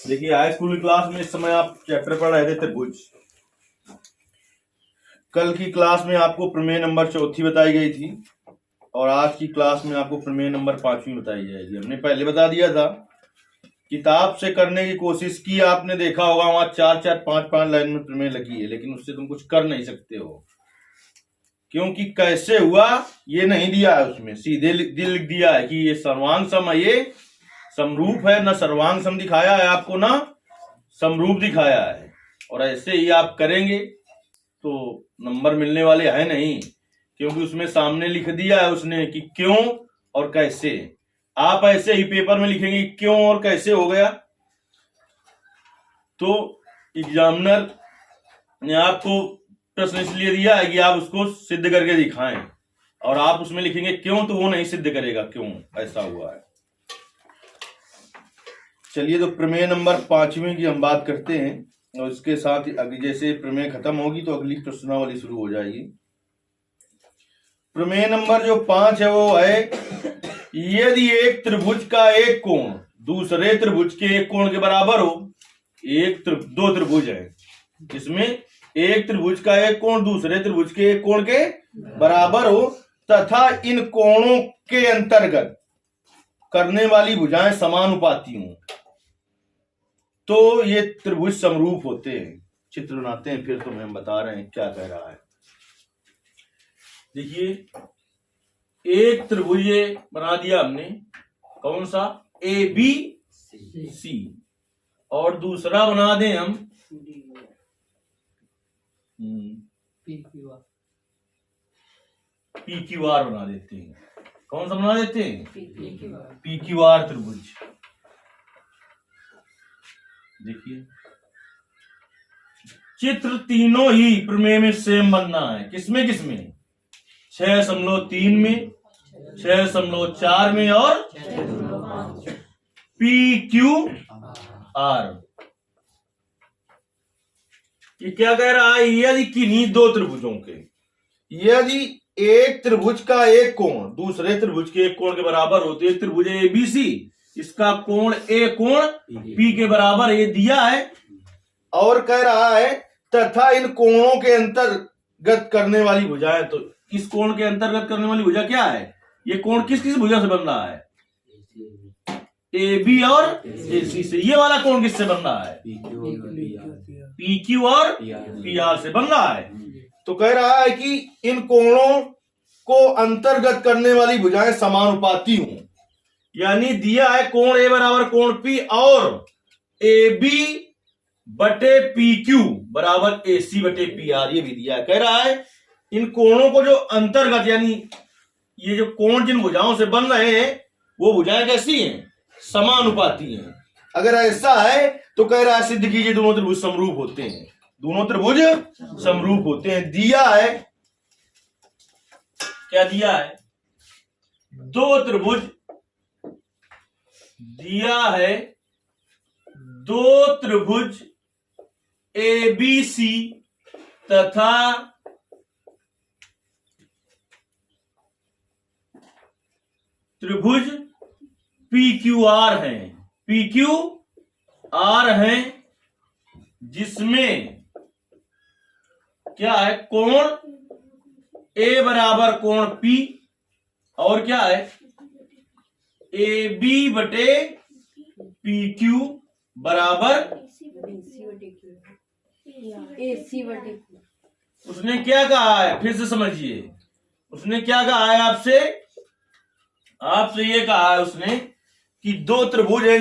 देखिए high school की class में इस समय आप चैप्टर पढ़ रहे थे त्रिभुज। कल की क्लास में आपको प्रमेय नंबर 4 बताई गई थी और आज की क्लास में आपको प्रमेय नंबर 5 बताई जाएगी। हमने पहले बता दिया था, किताब से करने की कोशिश की, आपने देखा होगा वहां 4-4, 5-5 लाइन में प्रमेय लगी है, लेकिन उससे तुम कुछ कर नहीं सकते हो, क्योंकि कैसे हुआ ये नहीं दिया है उसमें। सीधे लिख दिया है कि ये सर्वांग सम है, ये समरूप है, ना सर्वांग सम दिखाया है आपको ना समरूप दिखाया है। और ऐसे ही आप करेंगे तो नंबर मिलने वाले हैं नहीं, क्योंकि उसमें सामने लिख दिया है उसने कि क्यों और कैसे। आप ऐसे ही पेपर में लिखेंगे क्यों और कैसे हो गया, तो एग्जामिनर ने आपको प्रश्न इसलिए दिया है कि आप उसको सिद्ध करके दिखाएं, और आप उसमें लिखेंगे क्यों तो वो नहीं सिद्ध करेगा क्यों ऐसा हुआ है। चलिए तो प्रमेय नंबर 5 की हम बात करते हैं, और इसके साथ ही जैसे प्रमेय खत्म होगी तो अगली प्रश्नावली शुरू हो जाएगी। प्रमेय नंबर जो 5 है वो है, यदि एक त्रिभुज का एक कोण दूसरे त्रिभुज के एक कोण के बराबर हो। दो त्रिभुज है, जिसमें एक त्रिभुज का एक कोण दूसरे त्रिभुज के एक कोण के बराबर हो, तथा इन कोणों के अंतर्गत करने वाली भुजाएं समानुपाती हों, तो ये त्रिभुज समरूप होते हैं। चित्र बनाते हैं, फिर तुम्हें हम बता रहे हैं क्या कह रहा है। देखिए एक त्रिभुज बना दिया हमने, कौन सा, ए बी सी, और दूसरा बना दें हम पी क्यू आर बना देते हैं। कौन सा बना देते हैं, पी क्यू आर त्रिभुज। देखिए चित्र तीनों ही प्रमेय में सेम बनना है। किसमें किसमें, 6.3 में, 6.4 में और पी क्यू आर। ये क्या कह रहा है, यदि किन्हीं दो त्रिभुजों के, यदि एक त्रिभुज का एक कोण दूसरे त्रिभुज के एक कोण के बराबर होते, एक त्रिभुज ए बी सी, इसका कोण ए कोण पी के बराबर ये दिया है, और कह रहा है तथा इन कोणों के अंतर्गत करने वाली भुजाएं। तो इस कोण के अंतर्गत करने वाली भुजा क्या है, ये कोण किस किस भुजा से बन रहा है, ए बी और ए सी से। ये वाला कोण किससे बन रहा है, पी क्यू और पी आर से बन रहा है। तो कह रहा है कि इन कोणों को अंतर्गत करने वाली भुजाएं समानुपाती हों, यानी दिया है कोण ए बराबर कोण पी और ए बी बटे पी क्यू बराबर ए सी बटे पी आर, ये भी दिया है। कह रहा है इन कोणों को जो अंतर्गत, यानी ये जो कोण जिन भुजाओं से बन रहे हैं वो भुजाएं कैसी हैं, समानुपाती हैं। अगर ऐसा है तो कह रहा है सिद्ध कीजिए दोनों त्रिभुज समरूप होते हैं, दोनों त्रिभुज समरूप होते हैं। दिया है, क्या दिया है, दो त्रिभुज दिया है, दो त्रिभुज ए बी सी तथा त्रिभुज पी क्यू आर है, पी क्यू आर है, जिसमें क्या है, कोण ए बराबर कोण पी और क्या है, ए बी बटे पी क्यू बराबर उसने क्या कहा है, फिर से समझिए, उसने क्या कहा है आपसे ये कहा है उसने कि दो त्रिभुज हैं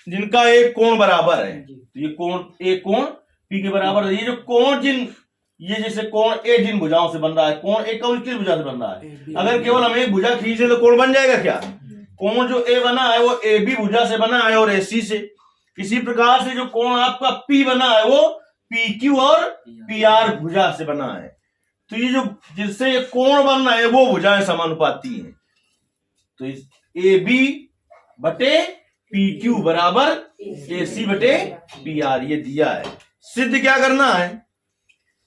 जिनका एक कोण बराबर है। तो ये कोण, एक कोण पी के बराबर है। ये जो कोण ये जैसे कोण ए जिन भुजाओं से बन रहा है, कोण ए कौन किस भुजा से बन रहा है, अगर केवल हम एक भुजा खींचे तो कोण बन जाएगा क्या, कोण जो ए बना है वो ए बी भुजा से बना है और ए सी से। इसी प्रकार से जो कोण आपका पी बना है वो पी क्यू और पी आर भुजा से बना है। तो ये जो जिससे ये कोण बन रहा है वो भुजाएं समानुपाती हैं। तो ए बी बटे पी क्यू बराबर ए सी बटे पी आर, ये दिया है। सिद्ध क्या करना है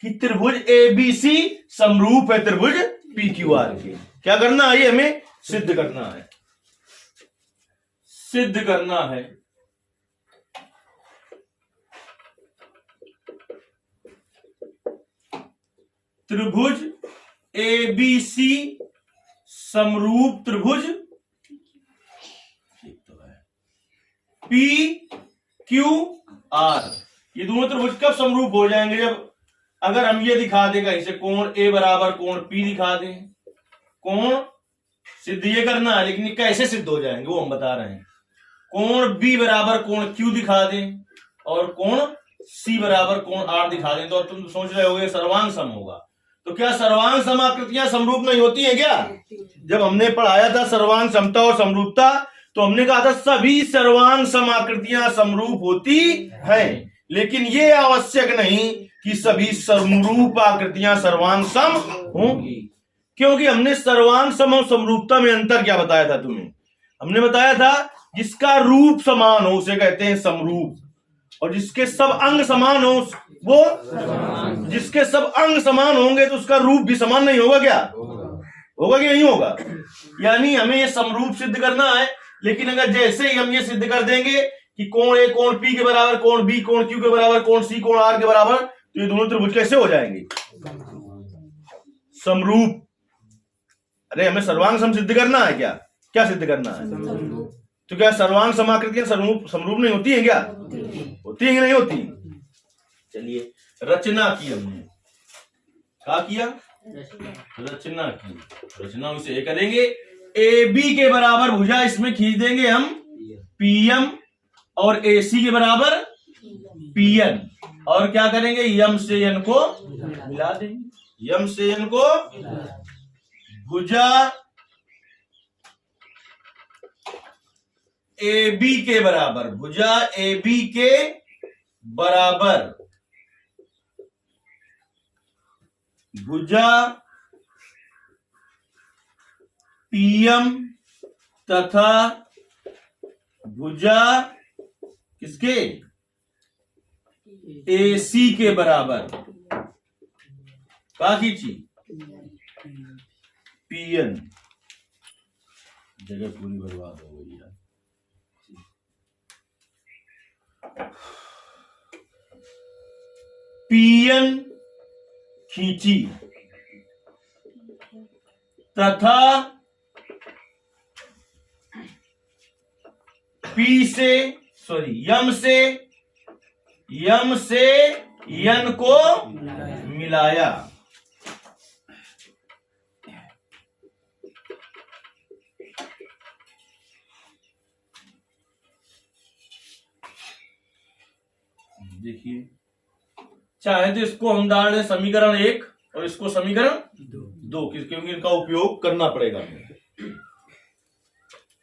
कि त्रिभुज ए बी सी समरूप है त्रिभुज पी क्यू आर के। क्या करना है, ये हमें सिद्ध करना है, सिद्ध करना है। त्रिभुज ABC समरूप त्रिभुज PQR। ये दोनों त्रिभुज कब समरूप हो जाएंगे? जब अगर हम ये दिखा दें कहीं से कोण A बराबर कोण P दिखा दें। कोण सिद्ध ये करना है, लेकिन कैसे सिद्ध हो जाएंगे वो हम बता रहे हैं। कोण B बराबर कोण Q दिखा दें और कोण C बराबर कोण R दिखा दें, तो तुम सोच रहे होगे सर्वांग सम होगा। तो क्या सर्वांग समाकृतियां समरूप नहीं होती है क्या? जब हमने पढ़ाया था सर्वांग समता और समरूपता, तो हमने कहा था सभी सर्वांग समाकृतियां समरूप होती हैं, लेकिन ये आवश्यक नहीं कि सभी समरूप आकृतियां सर्वांग सम होंगी। क्योंकि हमने सर्वांग सम और समरूपता में अंतर क्या बताया था तुम्हें? हमने बताया था जिसका रूप समान हो उसे कहते हैं समरूप, और जिसके सब अंग समान हो वो, जिसके सब अंग समान होंगे तो उसका रूप भी समान नहीं होगा। क्या होगा कि नहीं होगा? यानी हमें ये समरूप सिद्ध करना है, लेकिन अगर जैसे ही हम ये सिद्ध कर देंगे कि कोण A कोण P के बराबर, कोण B कोण Q के बराबर, कोण C कोण R के बराबर, तो ये दोनों त्रिभुज कैसे हो जाएंगे? समरूप। अरे हमें सर्वांग सम सिद्ध करना है। क्या क्या सिद्ध करना है? तो क्या सर्वांग समाकृतियां समरूप नहीं होती है? क्या होती है कि नहीं होती? चलिए रचना की हमने, क्या किया? रचना की। रचना उसे ये करेंगे, AB के बराबर भुजा इसमें खींच देंगे हम PM, और AC के बराबर PN, और क्या करेंगे? यम से n को मिला देंगे। यम से n को भुजा AB के बराबर, भुजा AB के बराबर, भुजा PM तथा भुजा किसके? AC के बराबर। क्या खींची? PN। जगह पूरी बर्बाद हो गई यार। PN खींची तथा यम से n को मिलाया। देखिए, चाहे तो इसको हम डाल दें समीकरण 1 और इसको समीकरण 2, क्योंकि इनका उपयोग करना पड़ेगा।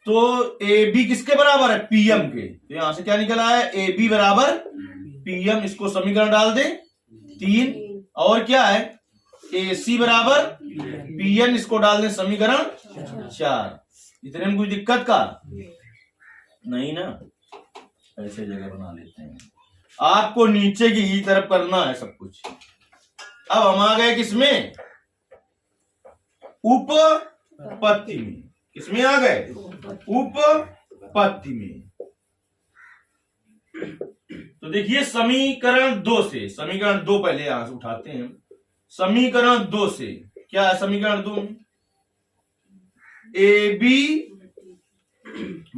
तो AB किसके बराबर है? PM के। तो यहां से क्या निकल आया? AB बराबर PM, इसको समीकरण डाल दे 3, और क्या है? AC बराबर PN, इसको डाल दे समीकरण 4। इतने में कोई दिक्कत का नहीं ना? ऐसे जगह बना लेते हैं। आपको नीचे की तरफ करना है सब कुछ। अब हम आ गए किसमें? उपपत्ति में। किसमें आ गए? उपपत्ति में। तो देखिए समीकरण 2 से, समीकरण 2 पहले यहां से उठाते हैं। समीकरण 2 से क्या है? समीकरण 2 AB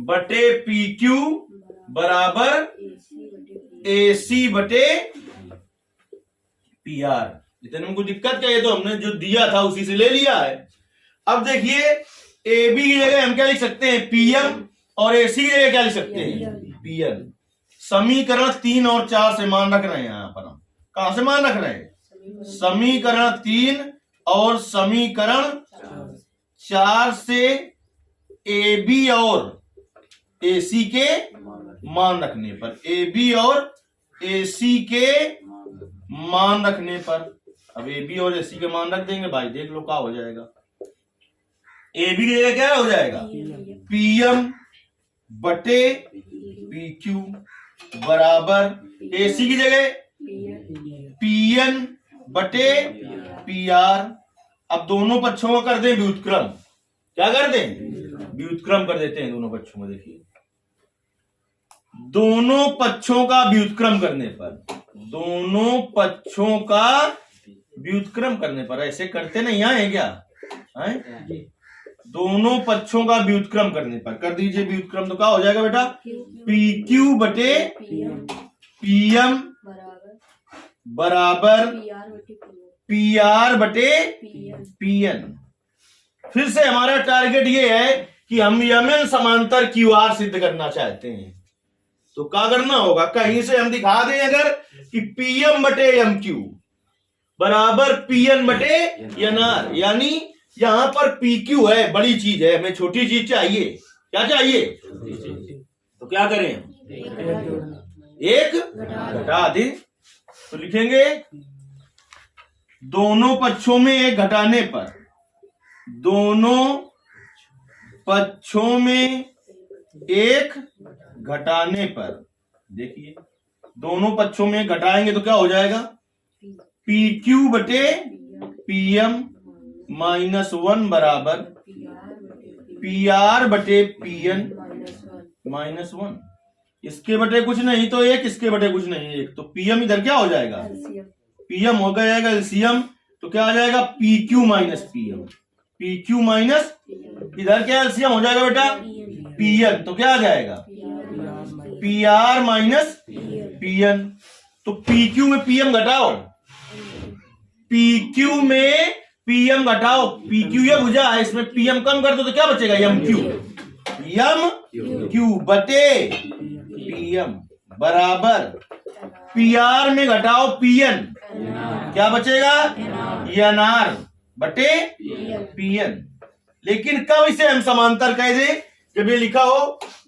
बटे PQ बराबर AC बटे PR। इतने में कोई दिक्कत क्या? ये तो हमने जो दिया था उसी से ले लिया है। अब देखिए AB की जगह हम क्या लिख सकते हैं? PM, और AC की जगह क्या लिख सकते हैं? PN। समीकरण 3 और 4 से मान रख रहे हैं। यहां पर हम कहां से मान रख रहे हैं? समीकरण 3 और समीकरण 4 से AB और AC के मान रखने पर, AB और AC के मान रखने पर, अब AB और AC के मान रख देंगे भाई, देख लो क्या हो जाएगा। AB की जगह क्या हो जाएगा? PM बटे PQ बराबर AC की जगह PN बटे PR। अब दोनों पक्षों का कर दें व्युत्क्रम। क्या कर दें? व्युत्क्रम कर देते हैं दोनों पक्षों को। देखिए दोनों पक्षों का व्युत्क्रम करने पर, दोनों पक्षों का व्युत्क्रम करने पर, ऐसे करते नहीं आए क्या है? दोनों पक्षों का व्युत्क्रम करने पर कर दीजिए व्युत्क्रम, तो क्या हो जाएगा बेटा? पी क्यू बटे पी एम बराबर पी आर बटे पी एन। फिर से हमारा टारगेट ये है कि हम यमन समांतर क्यू आर सिद्ध करना चाहते हैं। तो क्या करना होगा? कहीं से हम दिखा दें अगर कि पी एम बटे एम क्यू बराबर पी एन बटे एन आर, यानी यहां पर पी क्यू है, बड़ी चीज है, हमें छोटी चीज चाहिए। क्या चाहिए? तो क्या करें? एक घटा दें। तो लिखेंगे दोनों पक्षों में एक घटाने पर, दोनों पक्षों में एक घटाने पर, देखिए दोनों पक्षों में घटाएंगे तो क्या हो जाएगा? पी क्यू बटे पी एम -1 बराबर पी आर बटे पी एन -1। इसके बटे कुछ नहीं तो एक, इसके बटे कुछ नहीं एक, तो पीएम इधर क्या हो जाएगा? पीएम हो जाएगा एलसीएम, तो क्या आ जाएगा? P Q minus PM, P Q minus इधर क्या एलसीएम हो जाएगा बेटा? पीएन, तो क्या आ जाएगा? P R minus PN. तो पी क्यू में पीएम घटाओ, पी क्यू में पीएम घटाओ, पी क्यू ये भुजा है, इसमें पीएम कम कर दो तो क्या बचेगा? एम क्यू, एम क्यू बटे पीएम बराबर पी आर में घटाओ पीएन, क्या बचेगा? एनआर बटे पीएन। लेकिन कब इसे हम समांतर कह दें? जब ये लिखा हो,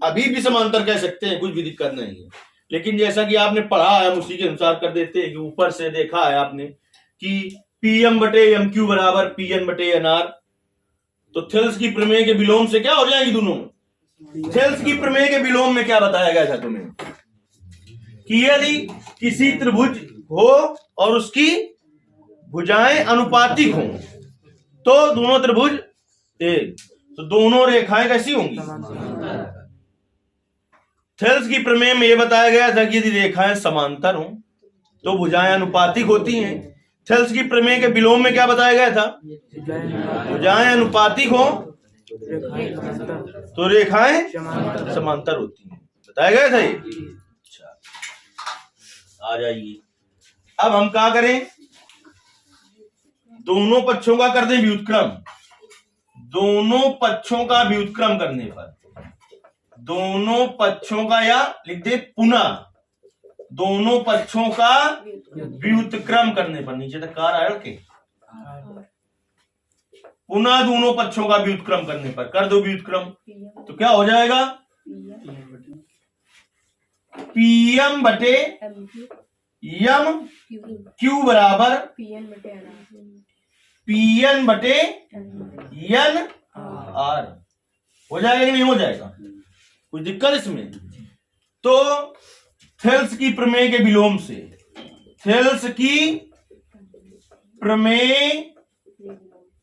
अभी भी समांतर कह सकते हैं, कुछ भी दिक्कत नहीं है। लेकिन जैसा कि आपने पढ़ा है हम उसी के अनुसार कर देते हैं कि ऊपर से देखा है आपने कि पीएम बटे एम क्यू बराबर पीएन बटे एनआर। तो थेल्स की प्रमेय के विलोम से क्या हो जाएगी दोनों? थेल्स की प्रमेय के विलोम में क्या बताया गया था तुम्हें? कि यदि किसी त्रिभुज हो और उसकी भुजाएं अनुपातिक हों तो दोनों त्रिभुज एक, तो दोनों रेखाएं कैसी होंगी? थेल्स की प्रमेय में यह बताया गया था कि यदि रेखाएं समांतर हों तो भुजाएं अनुपातिक होती हैं। थेल्स की प्रमेय के विलोम में क्या बताया गया था? भुजाएं अनुपातिक हों तो रेखाएं समांतर होती हैं, बताया गया था ये। अच्छा, आ जाइए अब हम क्या करें? दोनों पक्षों का कर दें व्युत्क्रम। दोनों पक्षों का व्युत्क्रम करने पर, दोनों पक्षों का, या लिख दे पुनः, दोनों पक्षों का व्युत्क्रम करने पर, नीचे तक कार आया के, पुनः दोनों पक्षों का व्युत्क्रम करने पर कर दो व्युत्क्रम, तो क्या हो जाएगा? पीएम बटे एम क्यू बराबर पीएन बटे एन आर। हो जाएगा कि नहीं हो जाएगा? कोई दिक्कत इसमें? तो थेल्स की प्रमेय के विलोम से, थेल्स की प्रमेय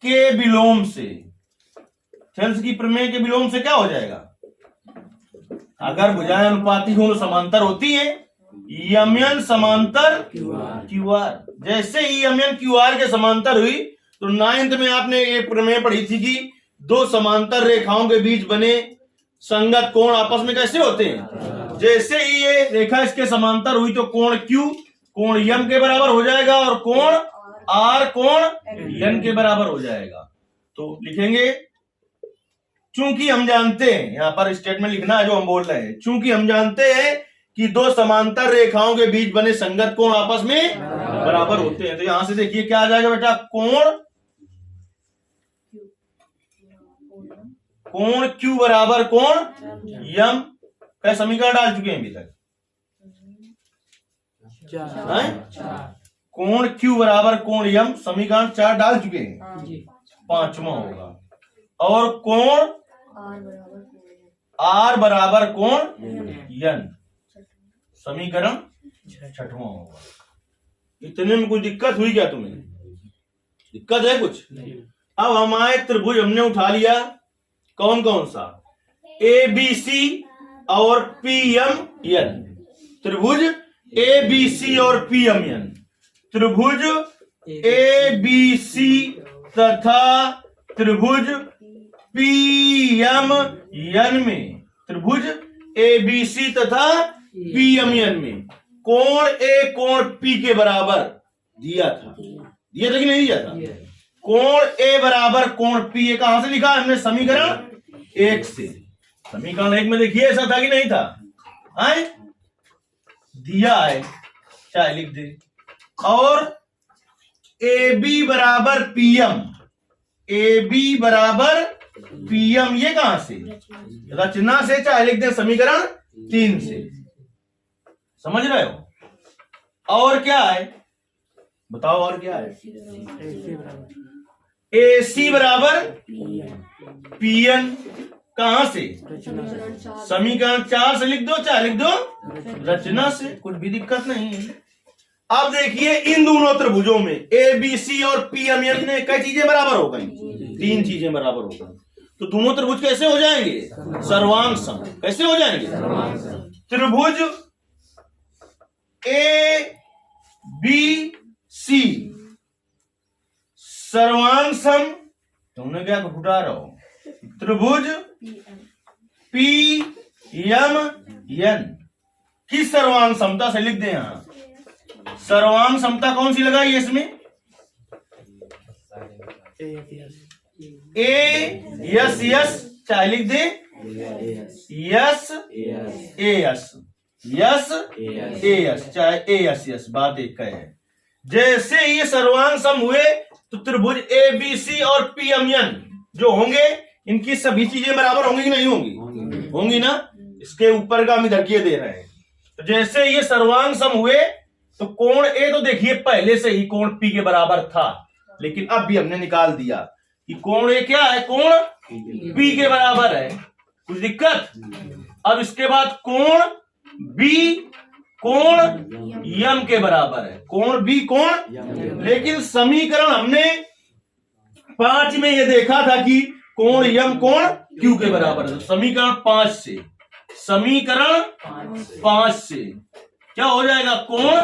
के विलोम से, थेल्स की प्रमेय के विलोम से क्या हो जाएगा? अगर भुजाएं अनुपातिक हो तो समांतर होती है, यमन समांतर क्यू आर। जैसे ही यमन क्यू आर के समांतर हुई तो 9th में आपने ये प्रमेय पढ़ी थी कि दो समांतर रेखाओं के बीच बने संगत कोण आपस में कैसे होते हैं? जैसे ही ये रेखा इसके समांतर हुई तो कोण Q कोण यम के बराबर हो जाएगा और कोण R कोण n के बराबर हो जाएगा। तो लिखेंगे, चूंकि हम जानते हैं, यहां पर स्टेटमेंट लिखना है जो हम बोल रहे हैं, चूंकि हम जानते हैं कि दो समांतर रेखाओं के बीच बने संगत कोण आपस में बराबर होते हैं, तो यहां से देखिए क्या आ जाएगा बेटा? कोण Q बराबर कोण यम का समीकरण डाल चुके हैं अभी तक। कोण Q बराबर कोण यम समीकरण 4 डाल चुके हैं, 5वां होगा। और कोण R बराबर कोण यन समीकरण 6वां होगा। इतने में कोई दिक्कत हुई क्या तुम्हें? दिक्कत है कुछ? अब हमारे त्रिभुज हमने उठा लिया, कौन कौन सा? ए बी सी और पी एम एन। त्रिभुज ए बी सी और पी एम एन, त्रिभुज ए बी सी तथा त्रिभुज पी एम एन में, त्रिभुज ए बी सी तथा पी एम एन में कोण ए कोण पी के बराबर दिया था कि नहीं दिया था? कोण ए बराबर कोण पी, ये कहां से लिखा हमने? समीकरण 1 से। समीकरण 1 में देखिए ऐसा था कि नहीं था? आए दिया है, चाहे लिख दे। और ए बी बराबर पीएम, ए बी बराबर पीएम, ये कहां से? रचना से, चाहे लिख दे समीकरण 3 से। समझ रहे हो? और क्या है बताओ, और क्या है? ए सी बराबर पीएन, कहां से? समीकरण 4 से लिख दो, चाहे लिख दो रचना से, कुछ भी दिक्कत नहीं है। अब देखिए इन दोनों त्रिभुजों में ए बी सी और पी एम एन में कई चीजें बराबर हो गई? 3 चीजें बराबर हो गई। तो दोनों त्रिभुज कैसे हो जाएंगे? सर्वांग सम। कैसे हो जाएंगे? त्रिभुज ए बी सी सर्वांग सम, तुमने क्या घुटा रहे हो? त्रिभुज पी एम एन की सर्वांग समता से लिख दे। यहां सर्वांग समता कौन सी लगाई है इसमें? ए यस यस, चाहे लिख दे यस ए यस, यस ए यस, चाहे ए यस यस, बात एक का है। जैसे ये सर्वांग सम हुए तो त्रिभुज ए बी सी और पी एम एन जो होंगे, इनकी सभी चीजें बराबर होंगी कि नहीं होंगी? होंगी ना। इसके ऊपर का हम इधर किए दे रहे हैं। तो जैसे ये सर्वांग सम हुए तो कोण ए तो देखिए पहले से ही कोण पी के बराबर था, लेकिन अब भी हमने निकाल दिया कि कोण ए क्या है? कोण पी के बराबर है। कुछ दिक्कत? अब इसके बाद कोण बी कोण यम के बराबर है। कोण बी कोण, लेकिन समीकरण हमने 5 में ये देखा था कि कोण यम कोण क्यू के बराबर है। तो समीकरण 5 से, समीकरण 5 से क्या हो जाएगा? कोण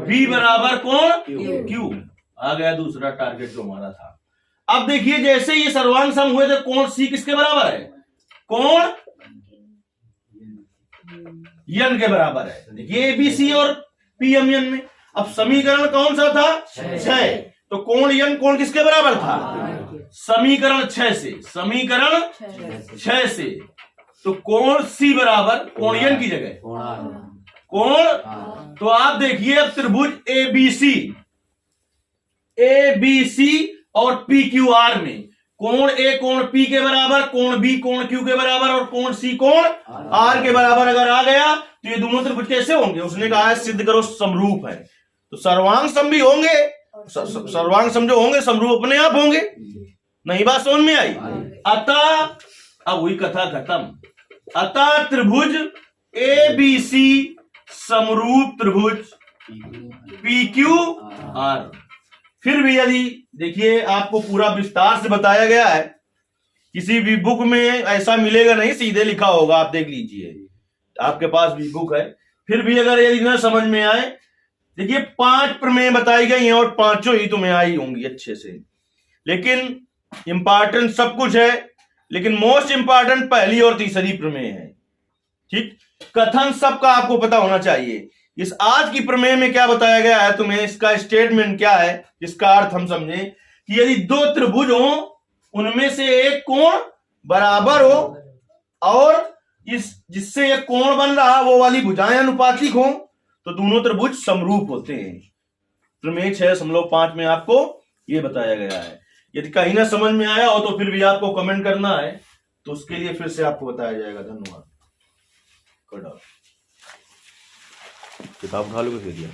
बी बराबर कोण क्यू। आ गया दूसरा टारगेट जो हमारा था। अब देखिए जैसे ये सर्वांग सम हुए तो कोण सी किसके बराबर है? कोण यन के बराबर है। देखिए ए बी सी और पी एम एन में। अब समीकरण कौन सा था? 6। तो कोण यन कोण किसके बराबर था? समीकरण 6 से, समीकरण 6 से। तो कोण सी बराबर कोण यन की जगह कोण, तो आप देखिए अब त्रिभुज ए बी सी और पी क्यू आर में कोण ए कोण पी के बराबर, कोण बी कोण क्यू के बराबर और कोण सी कोण आर के बराबर अगर आ गया तो ये दोनों त्रिभुज कैसे होंगे? उसने कहा है सिद्ध करो समरूप है। तो सर्वांग सम भी होंगे, सर्वांग सम जो होंगे समरूप अपने आप होंगे। नहीं बात समझ में आई? अतः अब हुई कथा खत्म। अतः त्रिभुज ए बी सी समरूप त्रिभुज पी क्यू आर। फिर भी यदि देखिए आपको पूरा विस्तार से बताया गया है, किसी भी बुक में ऐसा मिलेगा नहीं, सीधे लिखा होगा, आप देख लीजिए, आपके पास भी बुक है। फिर भी अगर यदि न समझ में आए, देखिए 5 प्रमेय बताई गई हैं और 5 ही तुम्हें आई होंगी अच्छे से। लेकिन इंपॉर्टेंट सब कुछ है, लेकिन मोस्ट इंपॉर्टेंट पहली और तीसरी प्रमेय है। ठीक, कथन सबका आपको पता होना चाहिए। इस आज की प्रमेय में क्या बताया गया है तुम्हें, इसका स्टेटमेंट क्या है, इसका अर्थ हम समझे कि यदि 2 त्रिभुज हो, उनमें से एक कोण बराबर हो और इस जिससे एक कोण बन रहा वो वाली भुजाएं अनुपातिक हो, तो दोनों त्रिभुज समरूप होते हैं। प्रमेय 6.5 में आपको ये बताया गया है। यदि कहीं ना समझ में आया हो तो फिर भी आपको कमेंट करना है, तो उसके लिए फिर से आपको बताया जाएगा। धन्यवाद। किताब उठा लो, दिया।